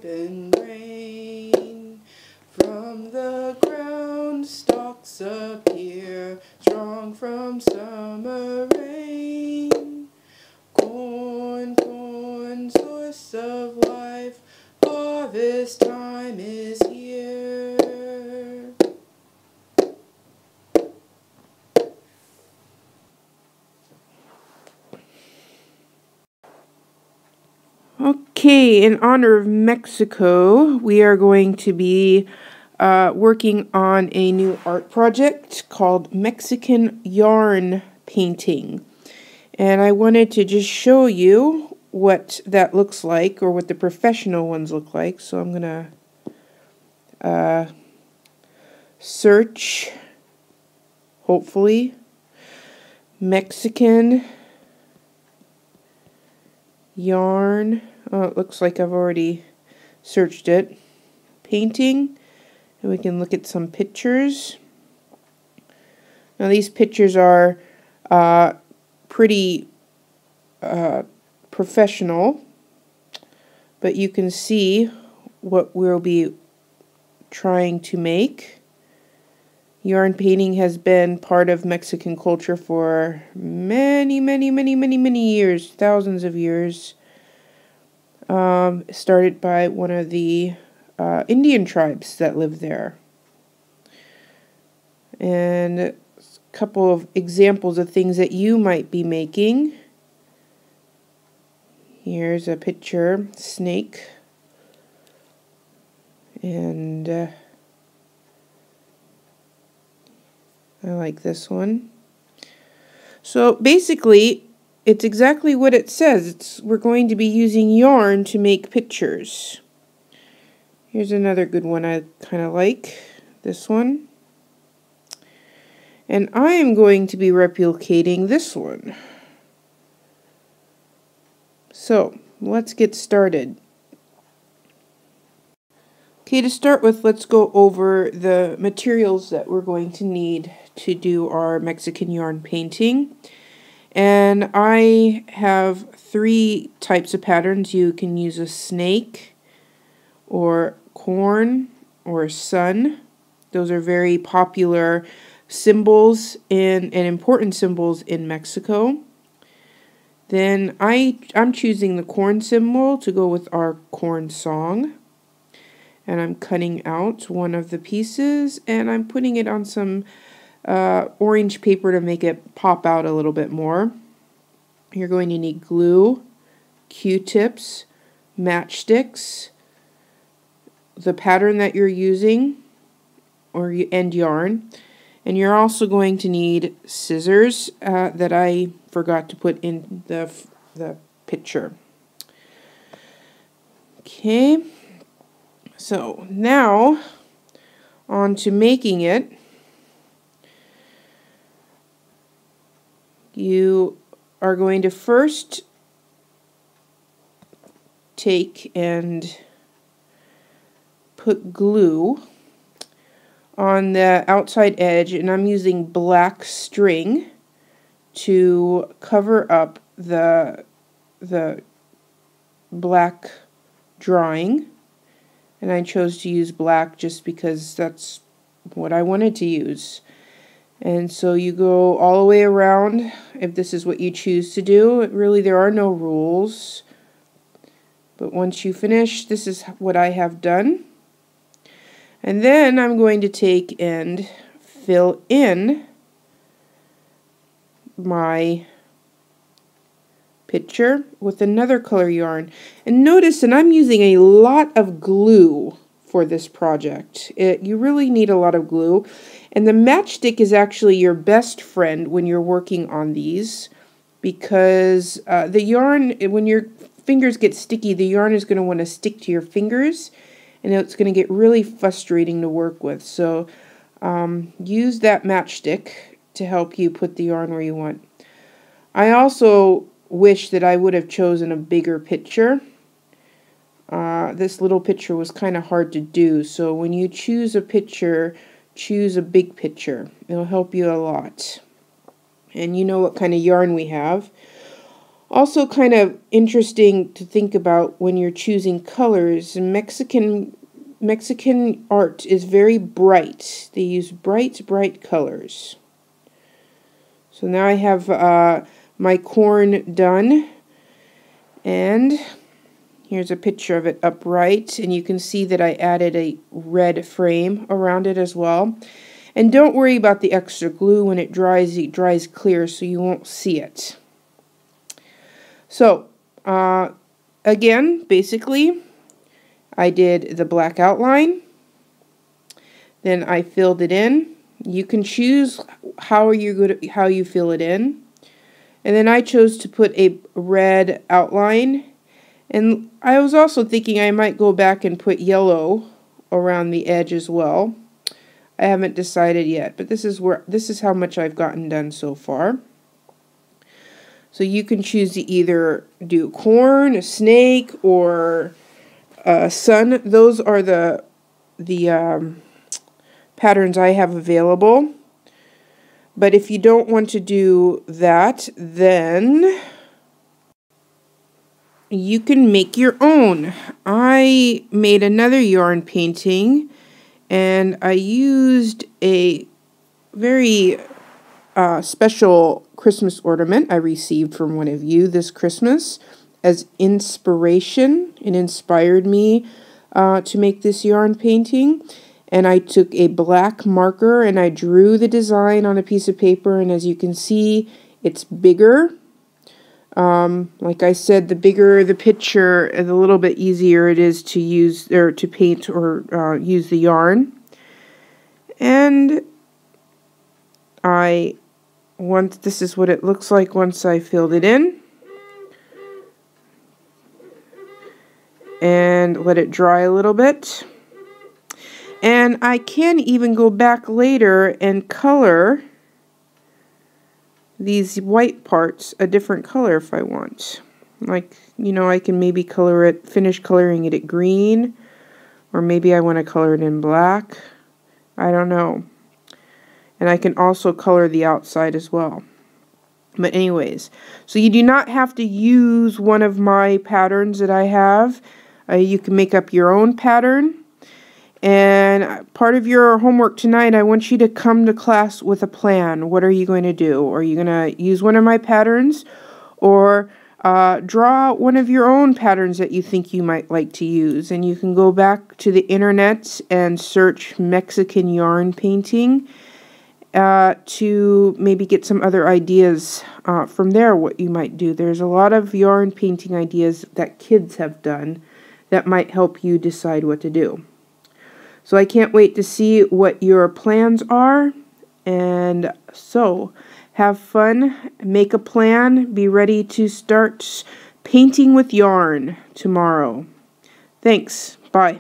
ripen grain. From the ground stalks appear, strong from summer rain. Corn, corn, source of life, harvest time is here. Okay, in honor of Mexico, we are going to be working on a new art project called Mexican yarn painting. And I wanted to just show you what that looks like, or what the professional ones look like. So I'm going to search, hopefully, Mexican yarn. Oh, it looks like I've already searched it. Painting. And we can look at some pictures. Now these pictures are pretty professional, but you can see what we'll be trying to make. Yarn painting has been part of Mexican culture for many years, thousands of years. Started by one of the Indian tribes that live there. And a couple of examples of things that you might be making. Here's a picture, snake. And I like this one. So basically, it's exactly what it says. We're going to be using yarn to make pictures. Here's another good one I kind of like. This one. And I am going to be replicating this one. So, let's get started. Okay, to start with, let's go over the materials that we're going to need to do our Mexican yarn painting. And I have 3 types of patterns. You can use a snake, or corn, or sun. Those are very popular symbols and important symbols in Mexico. Then I'm choosing the corn symbol to go with our corn song. And I'm cutting out one of the pieces, and I'm putting it on some orange paper to make it pop out a little bit more. You're going to need glue, Q-tips, matchsticks, the pattern that you're using, and yarn. And you're also going to need scissors that I forgot to put in the picture. Okay, so now on to making it. You are going to first take and put glue on the outside edge, and I'm using black string to cover up the black drawing. And I chose to use black just because that's what I wanted to use. And so you go all the way around if this is what you choose to do. Really, there are no rules. But once you finish, this is what I have done. And then I'm going to take and fill in my picture with another color yarn. And notice that I'm using a lot of glue for this project. You really need a lot of glue. And the matchstick is actually your best friend when you're working on these, because the yarn, when your fingers get sticky, the yarn is going to want to stick to your fingers, and it's going to get really frustrating to work with. So use that matchstick to help you put the yarn where you want. I also wish that I would have chosen a bigger picture. This little picture was kind of hard to do, so when you choose a picture, choose a big picture. It'll help you a lot. And you know what kind of yarn we have. Also kind of interesting to think about when you're choosing colors. Mexican art is very bright. They use bright colors. So now I have my corn done, and here's a picture of it upright, and you can see that I added a red frame around it as well. And don't worry about the extra glue. When it dries clear, so you won't see it. So, again, basically, I did the black outline, then I filled it in. You can choose how you fill it in, and then I chose to put a red outline. And I was also thinking I might go back and put yellow around the edge as well. I haven't decided yet, but this is how much I've gotten done so far. So you can choose to either do corn, a snake, or a sun. Those are the patterns I have available. But if you don't want to do that, then you can make your own. I made another yarn painting, and I used a very special Christmas ornament I received from one of you this Christmas as inspiration. It inspired me to make this yarn painting. And I took a black marker and I drew the design on a piece of paper, and as you can see, it's bigger. Like I said, the bigger the picture, the little bit easier it is to use or to paint or use the yarn. And this is what it looks like once I filled it in. And let it dry a little bit. And I can even go back later and color these white parts a different color if I want. Like, you know, I can maybe finish coloring it at green, or maybe I want to color it in black. I don't know. And I can also color the outside as well. But anyways, so you do not have to use one of my patterns that I have. You can make up your own pattern. And part of your homework tonight, I want you to come to class with a plan. What are you going to do? Are you going to use one of my patterns, or draw one of your own patterns that you think you might like to use? And you can go back to the internet and search Mexican yarn painting to maybe get some other ideas from there, what you might do. There's a lot of yarn painting ideas that kids have done that might help you decide what to do. So I can't wait to see what your plans are. And so have fun, make a plan, be ready to start painting with yarn tomorrow. Thanks. Bye.